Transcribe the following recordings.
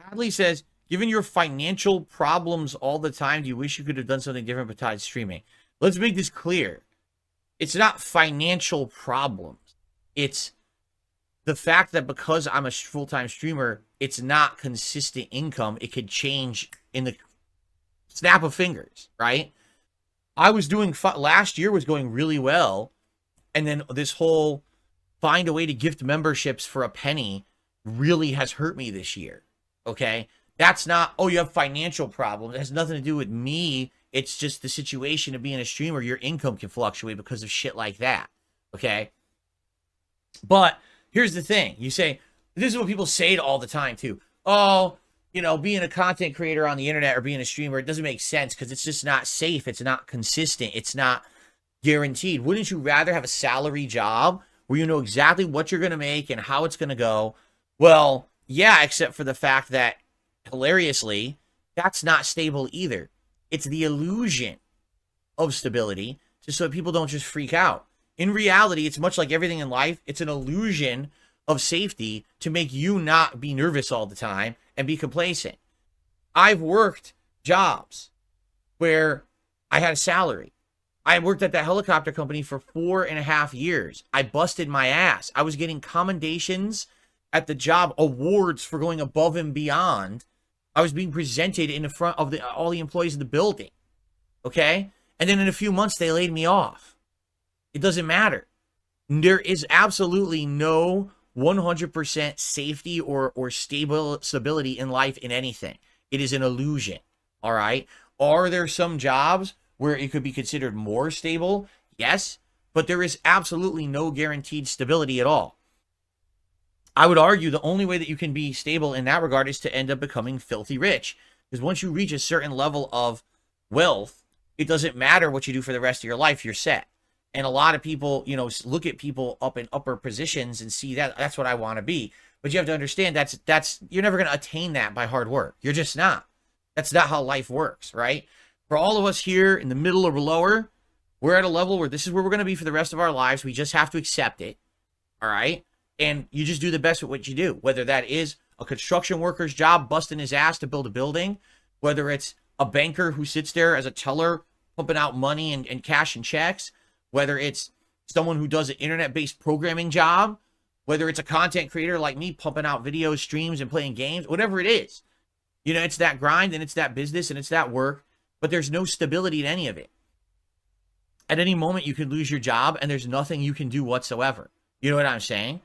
Hadley says, given your financial problems all the time, do you wish you could have done something different besides streaming? Let's make this clear. It's not financial problems. It's the fact that because I'm a full-time streamer, it's not consistent income. It could change in the snap of fingers, right? I was doing, last year was going really well. And then this whole find a way to gift memberships for a penny really has hurt me this year. Okay. That's not, oh, you have financial problems. It has nothing to do with me. It's just the situation of being a streamer. Your income can fluctuate because of shit like that. Okay. But here's the thing. You say, this is what people say all the time too. Oh, you know, being a content creator on the internet or being a streamer, it doesn't make sense because it's just not safe. It's not consistent. It's not guaranteed. Wouldn't you rather have a salary job where you know exactly what you're going to make and how it's going to go? Well, yeah, except for the fact that, hilariously, that's not stable either. It's the illusion of stability just so people don't just freak out. In reality, it's much like everything in life. It's an illusion of safety to make you not be nervous all the time and be complacent. I've worked jobs where I had a salary. I worked at that helicopter company for 4.5 years. I busted my ass. I was getting commendations at the job, awards for going above and beyond. I was being presented in the front of all the employees in the building. Okay? And then in a few months, they laid me off. It doesn't matter. There is absolutely no 100% safety or stability in life in anything. It is an illusion. All right? Are there some jobs where it could be considered more stable? Yes, but there is absolutely no guaranteed stability at all. I would argue the only way that you can be stable in that regard is to end up becoming filthy rich. Because once you reach a certain level of wealth, it doesn't matter what you do for the rest of your life, you're set. And a lot of people, you know, look at people up in upper positions and see that that's what I want to be. But you have to understand that's you're never going to attain that by hard work. You're just not. That's not how life works, right? For all of us here in the middle or lower, we're at a level where this is where we're going to be for the rest of our lives. We just have to accept it, all right? And you just do the best at what you do, whether that is a construction worker's job, busting his ass to build a building, whether it's a banker who sits there as a teller, pumping out money and cash and checks, whether it's someone who does an internet-based programming job, whether it's a content creator like me pumping out videos, streams, and playing games, whatever it is. You know, it's that grind and it's that business and it's that work, but there's no stability in any of it. At any moment, you could lose your job and there's nothing you can do whatsoever. You know what I'm saying?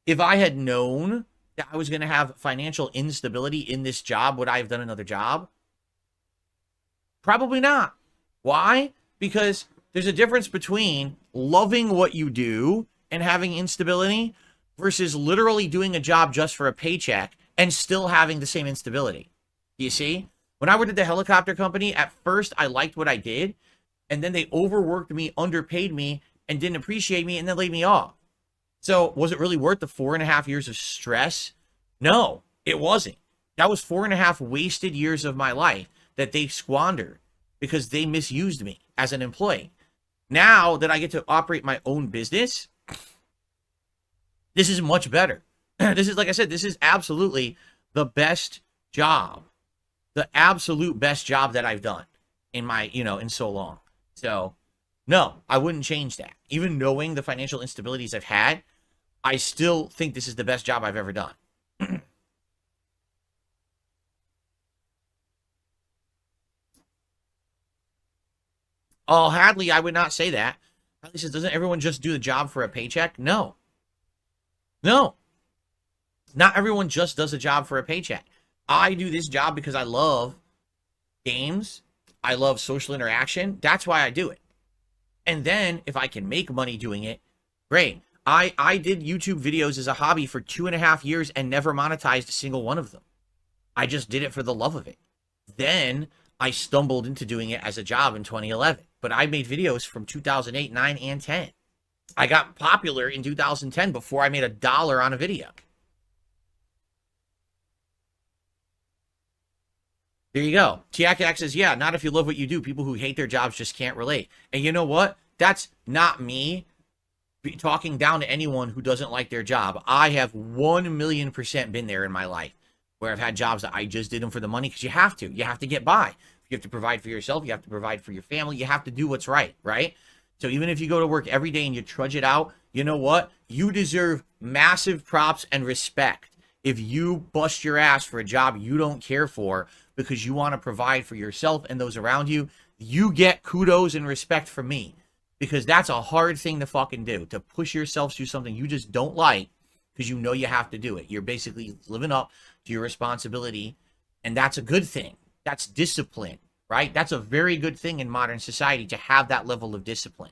If I had known that I was going to have financial instability in this job, would I have done another job? Probably not. Why? Because there's a difference between loving what you do and having instability versus literally doing a job just for a paycheck and still having the same instability. You see? When I worked at the helicopter company, at first I liked what I did, and then they overworked me, underpaid me, and didn't appreciate me, and then laid me off. So was it really worth the 4.5 years of stress? No, it wasn't. That was 4.5 wasted years of my life that they squandered because they misused me as an employee. Now that I get to operate my own business, this is much better. This is, like I said, this is absolutely the best job, the absolute best job that I've done in my, in so long. So no, I wouldn't change that. Even knowing the financial instabilities I've had, I still think this is the best job I've ever done. Oh, Hadley, I would not say that. Hadley says, doesn't everyone just do the job for a paycheck? No. No. Not everyone just does a job for a paycheck. I do this job because I love games. I love social interaction. That's why I do it. And then if I can make money doing it, great. I did YouTube videos as a hobby for 2.5 years and never monetized a single one of them. I just did it for the love of it. Then I stumbled into doing it as a job in 2011. But I made videos from 2008, 9, and 10. I got popular in 2010 before I made $1 on a video. There you go. Tiakat says, yeah, not if you love what you do. People who hate their jobs just can't relate. And you know what? That's not me talking down to anyone who doesn't like their job. I have 1,000,000% been there in my life where I've had jobs that I just did them for the money because you have to. You have to get by. You have to provide for yourself. You have to provide for your family. You have to do what's right, right? So even if you go to work every day and you trudge it out, you know what? You deserve massive props and respect if you bust your ass for a job you don't care for because you want to provide for yourself and those around you. You get kudos and respect from me because that's a hard thing to fucking do, to push yourself through something you just don't like because you know you have to do it. You're basically living up to your responsibility, and that's a good thing. That's discipline, right? That's a very good thing in modern society to have that level of discipline.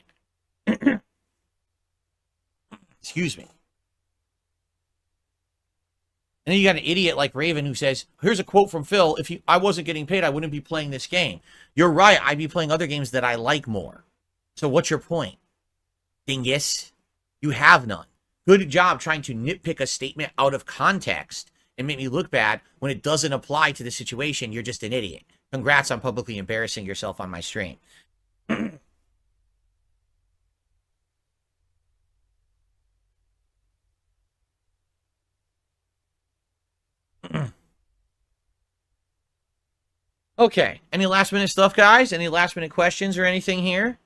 Excuse me. And then you got an idiot like Raven who says, here's a quote from Phil, if I wasn't getting paid, I wouldn't be playing this game. You're right, I'd be playing other games that I like more. So what's your point? Dingus, you have none. Good job trying to nitpick a statement out of context and make me look bad when it doesn't apply to the situation. You're just an idiot. Congrats on publicly embarrassing yourself on my stream. Okay, any last minute stuff, guys? Any last minute questions or anything here?